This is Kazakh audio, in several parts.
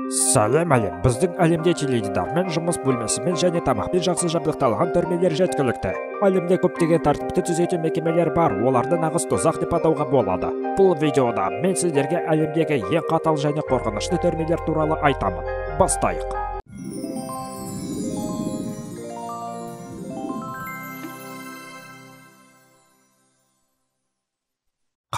Сәлем әлем, біздің әлемде теледидармен, жұмыс бөлмесімен және тамақпен жақсы жабдықталған түрмелер жеткілікті. Әлемде көптеген тәртіпті түзету мекемелер бар, оларды нағыз тозақ деп атауға болады. Бұл видеода мен сіздерге әлемдегі ең қатал және қорқынышты түрмелер туралы айтамын. Бастайық.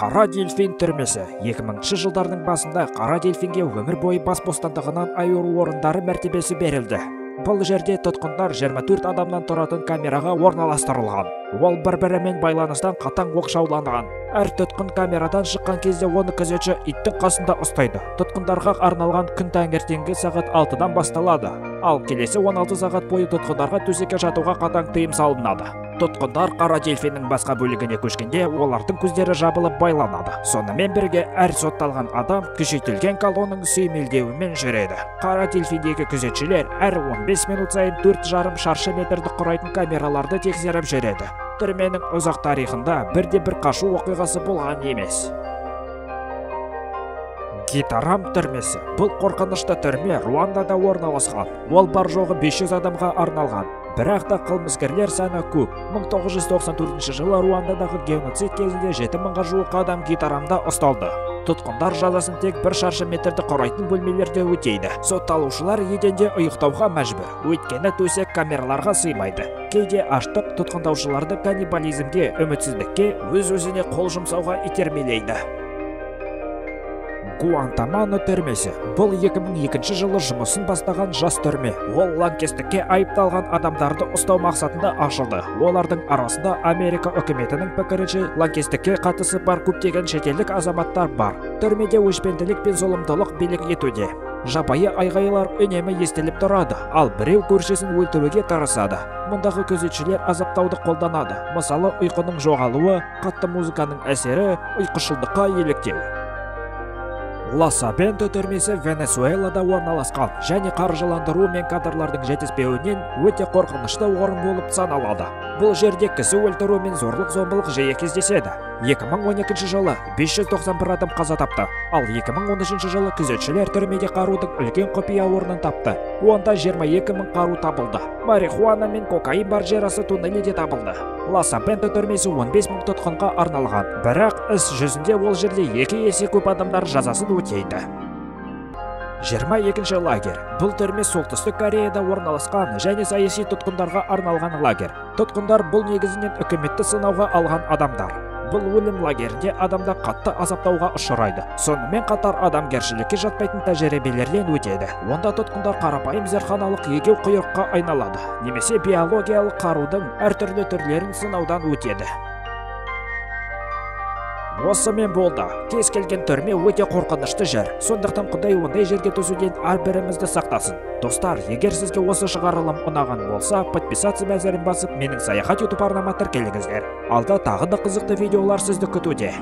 Қара дельфин түрмесі. 2000 жылдардың басында қара дельфинге өмір бойы бас бостандығынан айыру орындары мәртебесі берілді. Бұл жерде тұтқындар 24 адамнан тұратын камераға орналастырылған. Ол бір-бірімен байланыстан қатаң оқшауланған. Әр тұтқын камерадан шыққан кезде оны күзетші иттің қасында ұстайды. Тұтқындарға арналған күн таңертеңгі сағат 6-дан басталады. Ал келесі 16 сағат бойы тұтқындарға төсекке жатуға қатаң тыйым салынады. Тұтқындар қара дельфиннің басқа бөлігіне көшкенде олардың көздері жабылып байланады. Сонымен бірге әр сотталған адам күшейтілген колонның сүйемелдеуімен жүреді. Қара дельфиндегі күзетшілер әр 15 минут сайын 4,5 шаршы метрді құрайтын камераларды тексеріп жүреді. Түрменің ұзақ тарихында бірде-бір қашу оқиғасы болған емес. Гитарам түрмесі. Бұл қорқынышты түрме Руандада орналасқан. Ол бар жоғы 500 адамға арналған. Бірақ та қылмыскерлер саны көп. 1994 жылы Руандадағы геноцид кезінде 7000-ға жуық адам Гитарамда ұсталды. Тұтқындар жазасын тек 1 шаршы метрді құрайтын бөлмелерде өтейді. Сотталушылар еденде ұйықтауға мәжбүр, өйткені төсек камераларға сыймайды. Кейде аштық тұтқындаушыларды каннибализмге, үмітсіздікке, өз-өзіне қол жұмсауға итермелейді. Гуантанамо түрмесі. Бұл 2002 жылы жұмысын бастаған жас түрме. Ол лаңкестікке айыпталған адамдарды ұстау мақсатында ашылды. Олардың арасында Америка үкіметінің пікірінше лаңкестікке қатысы бар көптеген шетелдік азаматтар бар. Түрмеде өшпенділік пен зұлымдылық билік етуде. Жабайы айғайлар үнемі естіліп тұрады, ал біреу көршісін өлтіруге тырысады. Мұндағы күзетшілер азаптауды қолданады. Мысалы, ұйқының жоғалуы, қатты музыканың әсері, ұйқышылдыққа еліктеу. Ла-Сабенто түрмесі Венесуэлада орналасқан және қаржыландыру мен кадрлардың жетіспеуінен өте қорқынышты орын болып саналады. Бұл жерде кісі өлтіру мен зорлық-зомбылық жиі кездеседі. 2012 жылы 591 адам қаза тапты, ал 2013 жылы күзетшілер түрмеде қарудың үлкен құпия орнын тапты. Онда 22 000 қару табылды. Марихуана мен кокаин бар жер асты туннелі де табылды. Ла-Сабенто түрмесі 15 000 тұтқынға арналған, бірақ іс жүзінде ол жерде 2 есе көп адамдар жазасын өтейді. 22 лагерь. Бұл түрме солтүстік Кореяда орналасқан және саяси тұтқындарға арналған лагерь. Тұтқындар бұл негізінен үкіметті сынауға алған адамдар. Бұл өлім лагерінде адамда қатты азаптауға ұшырайды. Сонымен қатар адамгершілікке жатпайтын тәжірибелерден өтеді. Онда тұтқындар қарапайым зертханалық егеу құйрыққа айналады, немесе биологиялық қарудың әртүрлі түрлерін сынаудан өтеді. Осымен болды. Кез келген түрме өте қорқынышты жер. Сондықтан Құдай ондай жерге түсуден әрбірімізді сақтасын. Достар, егер сізге осы шығарылым ұнаған болса, подписаться мәзірін басып, менің саяхат YouTube арнама тіркеліңіздер. Алда тағы да қызықты видеолар сізді күтуде.